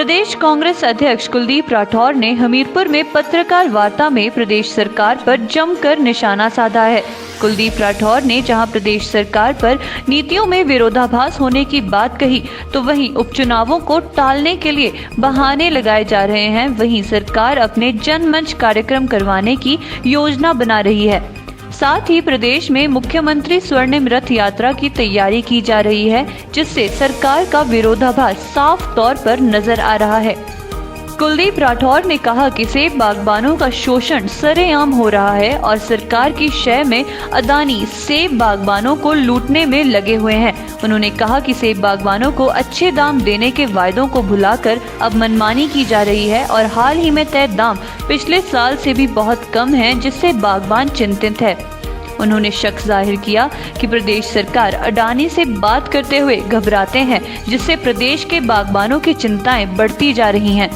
प्रदेश कांग्रेस अध्यक्ष कुलदीप राठौर ने हमीरपुर में पत्रकार वार्ता में प्रदेश सरकार पर जमकर निशाना साधा है। कुलदीप राठौर ने जहां प्रदेश सरकार पर नीतियों में विरोधाभास होने की बात कही, तो वहीं उपचुनावों को टालने के लिए बहाने लगाए जा रहे हैं। वहीं सरकार अपने जनमंच कार्यक्रम करवाने की योजना बना रही है। साथ ही प्रदेश में मुख्यमंत्री स्वर्णिम रथ यात्रा की तैयारी की जा रही है, जिससे सरकार का विरोधाभास साफ तौर पर नजर आ रहा है। कुलदीप राठौर ने कहा कि सेब बागबानों का शोषण सरेआम हो रहा है और सरकार की शय में अदानी सेब बागबानों को लूटने में लगे हुए हैं। उन्होंने कहा कि सेब बागबानों को अच्छे दाम देने के वायदों को भुलाकर अब मनमानी की जा रही है और हाल ही में तय दाम पिछले साल से भी बहुत कम है, जिससे बागबान चिंतित है। उन्होंने शक जाहिर किया कि प्रदेश सरकार अडानी से बात करते हुए घबराते हैं, जिससे प्रदेश के बागबानों की चिंताएं बढ़ती जा रही हैं।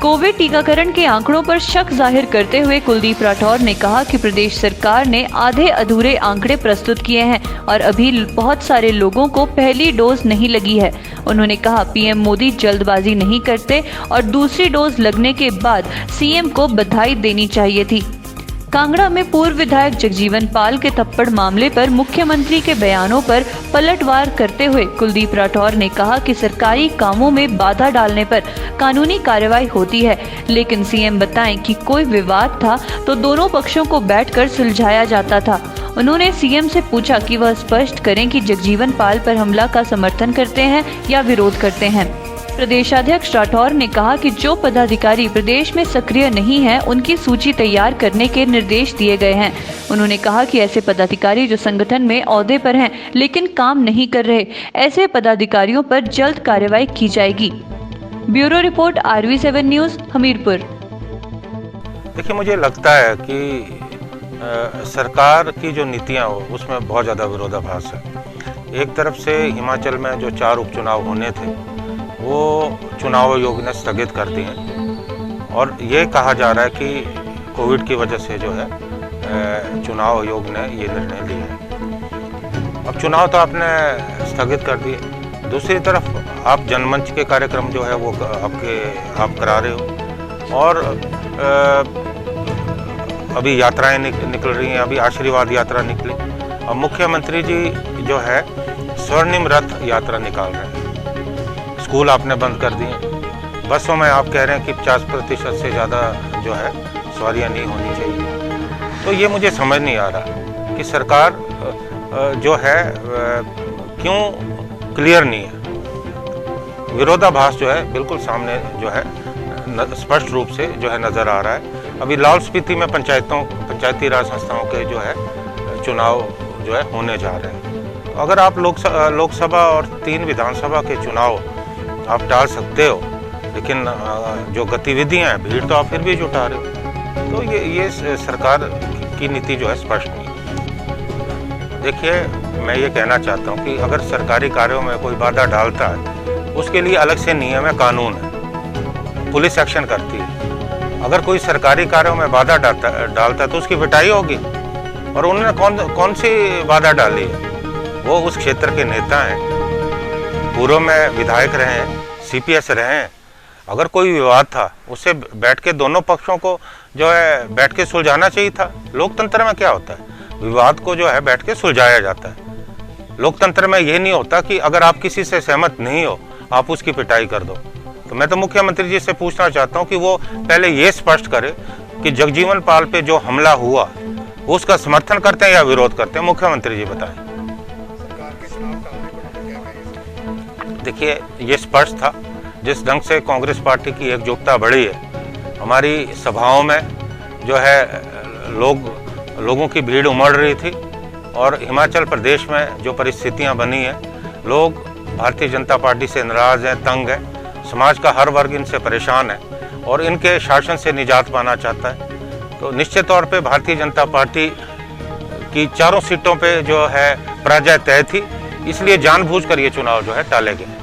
कोविड टीकाकरण के आंकड़ों पर शक जाहिर करते हुए कुलदीप राठौर ने कहा कि प्रदेश सरकार ने आधे अधूरे आंकड़े प्रस्तुत किए हैं और अभी बहुत सारे लोगों को पहली डोज नहीं लगी है। उन्होंने कहा पीएम मोदी जल्दबाजी नहीं करते और दूसरी डोज लगने के बाद सीएम को बधाई देनी चाहिए थी। कांगड़ा में पूर्व विधायक जगजीवन पाल के थप्पड़ मामले पर मुख्यमंत्री के बयानों पर पलटवार करते हुए कुलदीप राठौर ने कहा कि सरकारी कामों में बाधा डालने पर कानूनी कार्रवाई होती है, लेकिन सीएम बताएं कि कोई विवाद था तो दोनों पक्षों को बैठकर सुलझाया जाता था। उन्होंने सीएम से पूछा कि वह स्पष्ट करें कि जगजीवन पाल पर हमला का समर्थन करते हैं या विरोध करते हैं। प्रदेशाध्यक्ष राठौर ने कहा कि जो पदाधिकारी प्रदेश में सक्रिय नहीं हैं, उनकी सूची तैयार करने के निर्देश दिए गए हैं। उन्होंने कहा कि ऐसे पदाधिकारी जो संगठन में ओहदे पर हैं लेकिन काम नहीं कर रहे, ऐसे पदाधिकारियों पर जल्द कार्रवाई की जाएगी। Bureau report RV7 news, Hamirpur. देखिए, मुझे लगता है कि सरकार की जो नीतियाँ हो उसमें बहुत ज़्यादा विरोधाभास है। एक तरफ से हिमाचल में जो 4 उपचुनाव होने थे वो चुनाव आयोग ने स्थगित कर दिए और ये कहा जा रहा है कि कोविड की वजह से जो है चुनाव आयोग ने ये निर्णय लिया है। अब चुनाव तो आपने स्थगित कर दिए, दूसरी तरफ आप जनमंच के कार्यक्रम जो है वो आप करा रहे हो और अभी यात्राएं निकल रही हैं। अभी आशीर्वाद यात्रा निकली और मुख्यमंत्री जी जो है स्वर्णिम रथ यात्रा निकाल रहे हैं। स्कूल आपने बंद कर दिए, बसों में आप कह रहे हैं कि 50% से ज़्यादा जो है सवारियाँ नहीं होनी चाहिए। तो ये मुझे समझ नहीं आ रहा कि सरकार जो है क्यों क्लियर नहीं है। विरोधाभास जो है बिल्कुल सामने जो है स्पष्ट रूप से जो है नज़र आ रहा है। अभी लाहौल स्पीति में पंचायती राज संस्थाओं के जो है चुनाव जो है होने जा रहे हैं। अगर आप लोकसभा और 3 विधानसभा के चुनाव आप टाल सकते हो, लेकिन जो गतिविधियां हैं, भीड़ तो आप फिर भी जुटा रहे हो। तो ये सरकार की नीति जो है स्पष्ट नहीं है। देखिए, मैं ये कहना चाहता हूँ कि अगर सरकारी कार्यों में कोई बाधा डालता है, उसके लिए अलग से नियम है, कानून है, पुलिस एक्शन करती है। अगर कोई सरकारी कार्यों में बाधा डालता है तो उसकी पिटाई होगी। और उन्होंने कौन सी बाधा डाली है? वो उस क्षेत्र के नेता हैं, पूर्व में विधायक रहे हैं, CPS रहे हैं। अगर कोई विवाद था उससे बैठ के दोनों पक्षों को जो है बैठ के सुलझाना चाहिए था। लोकतंत्र में क्या होता है, विवाद को जो है बैठ के सुलझाया जाता है। लोकतंत्र में ये नहीं होता कि अगर आप किसी से सहमत नहीं हो आप उसकी पिटाई कर दो। तो मैं तो मुख्यमंत्री जी से पूछना चाहता हूँ कि वो पहले ये स्पष्ट करे कि जगजीवन पाल पे जो हमला हुआ उसका समर्थन करते हैं या विरोध करते हैं। मुख्यमंत्री जी बताएं। देखिए, ये स्पष्ट था जिस ढंग से कांग्रेस पार्टी की एकजुटता बढ़ी है। हमारी सभाओं में जो है लोगों की भीड़ उमड़ रही थी और हिमाचल प्रदेश में जो परिस्थितियां बनी हैं, लोग भारतीय जनता पार्टी से नाराज हैं, तंग हैं। समाज का हर वर्ग इनसे परेशान है और इनके शासन से निजात पाना चाहता है। तो निश्चित तौर पे भारतीय जनता पार्टी की 4 सीटों पे जो है पराजय तय थी, इसलिए जानबूझकर ये चुनाव जो है टाले गए।